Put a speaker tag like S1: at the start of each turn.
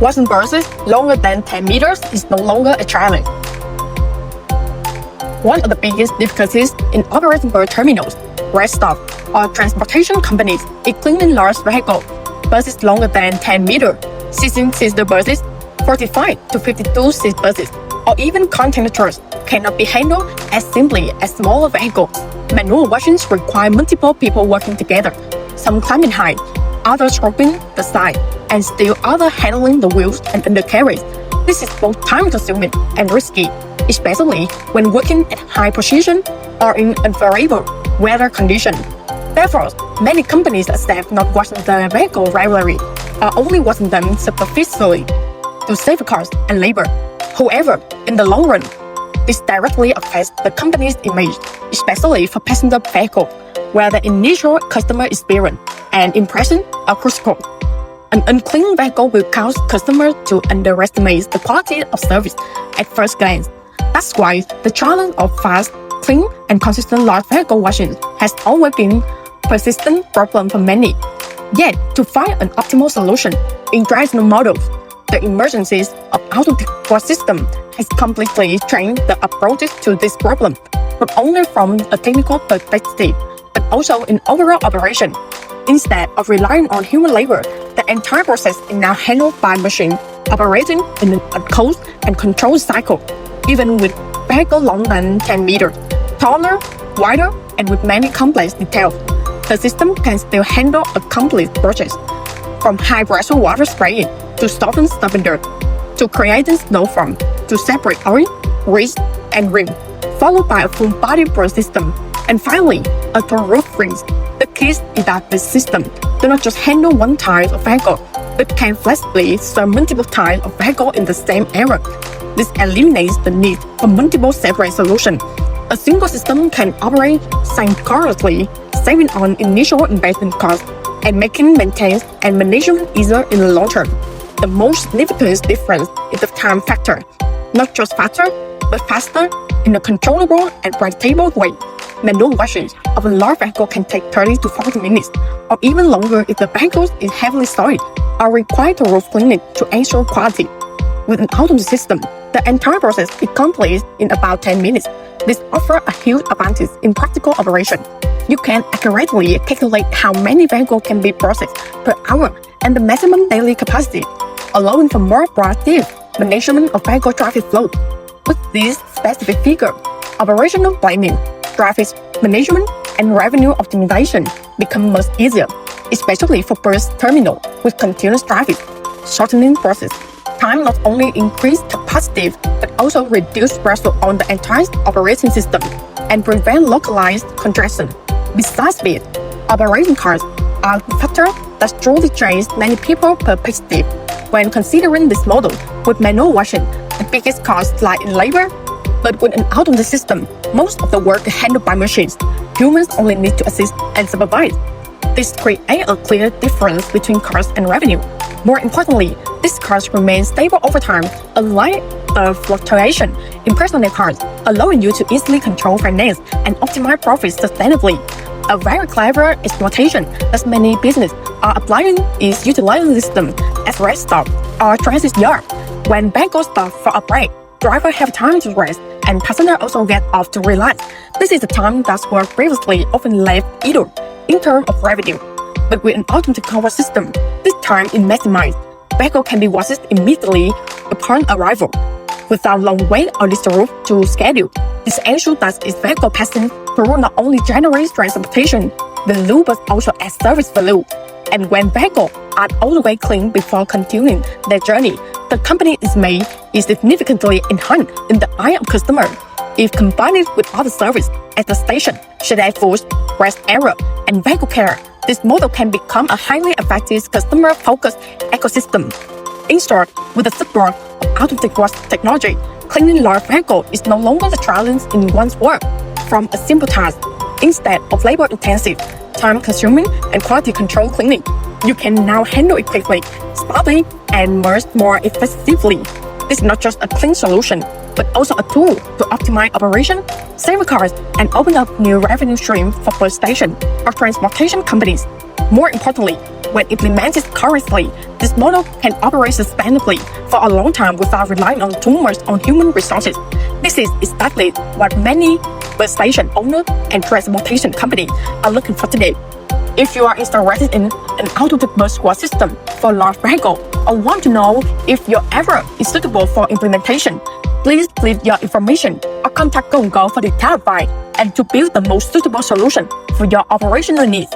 S1: Washing buses longer than 10 meters is no longer a challenge. One of the biggest difficulties in operating bus terminals, rest stops, or transportation companies is cleaning large vehicles, buses longer than 10 meters, 16-seater buses, 45 to 52-seat buses, or even container trucks cannot be handled as simply as smaller vehicles. Manual washings require multiple people working together, some climbing high, others scrubbing the side, and still others handling the wheels and undercarriage. This is both time-consuming and risky, especially when working at high position or in unfavorable weather conditions. Therefore, many companies accept not washing their vehicle regularly or only washing them superficially to save costs and labor. However, in the long run, this directly affects the company's image, especially for passenger vehicles, where the initial customer experience and impression are crucial. An unclean vehicle will cause customers to underestimate the quality of service at first glance. That's why the challenge of fast, clean, and consistent large vehicle washing has always been a persistent problem for many. Yet, to find an optimal solution in traditional models, the emergencies of automatic wash system has completely changed the approaches to this problem, not only from a technical perspective, but also in overall operation. Instead of relying on human labor, the entire process is now handled by machine operating in a closed and controlled cycle. Even with vehicles longer than 10 meters, taller, wider, and with many complex details, the system can still handle a complex process, from high-pressure water spraying to stopping stubborn dirt, to creating snow foam, to separate oil, grease, and rim, followed by a full-body pro system, and finally, a thorough roof rings. The key is that this system does not just handle one type of vehicle, but can flexibly serve multiple types of vehicles in the same area. This eliminates the need for multiple separate solutions. A single system can operate synchronously, saving on initial investment costs and making maintenance and management easier in the long term. The most significant difference is the time factor. Not just faster, but faster in a controllable and predictable way. Manual washing of a large vehicle can take 30 to 40 minutes, or even longer if the vehicle is heavily soiled or requires thorough cleaning to ensure quality. With an automated system, the entire process is completed in about 10 minutes. This offers a huge advantage in practical operation. You can accurately calculate how many vehicles can be processed per hour and the maximum daily capacity, allowing for more proactive management of vehicle traffic flow. With this specific figure, operational planning, traffic management, and revenue optimization become much easier, especially for bus terminal with continuous traffic. Shortening process time not only increase capacity but also reduce pressure on the entire operating system and prevent localized congestion. Besides this, operating costs are a factor that truly changes many people's perspective. When considering this model, with manual washing, the biggest costs lie in labor, but with an automated system, most of the work is handled by machines. Humans only need to assist and supervise. This creates a clear difference between cost and revenue. More importantly, this cost remains stable over time, unlike the fluctuation in personnel costs, allowing you to easily control finance and optimize profits sustainably. A very clever exploitation that many businesses are applying is utilizing the system as rest stop or transit yard. When vehicles stop for a break, drivers have time to rest and passengers also get off to relax. This is the time that was previously often left idle in terms of revenue. But with an automatic cover system, this time is maximized. Vehicle can be washed immediately upon arrival, without long wait or disrupt to schedule. This ensures that its vehicle passing through not only generates transportation value but also adds service value. And when vehicles are all the way clean before continuing their journey, the company is significantly enhanced in the eye of customer. If combined with other services at the station, such as food, rest area, and vehicle care, this model can become a highly effective customer-focused ecosystem. In short, with the support of automatic wash technology, cleaning large vehicles is no longer the challenge in one's work from a simple task. Instead of labor-intensive, time-consuming, and quality control cleaning, you can now handle it quickly, smartly, and more effectively. This is not just a clean solution, but also a tool to optimize operation, save costs, and open up new revenue streams for bus station or transportation companies. More importantly, when implemented correctly, this model can operate sustainably for a long time without relying on too much on human resources. This is exactly what many bus station owners and transportation companies are looking for today. If you are interested in an automated bus squad system for large vehicle or want to know if your error is suitable for implementation, please leave your information or contact Go&Go for detailed advice and to build the most suitable solution for your operational needs.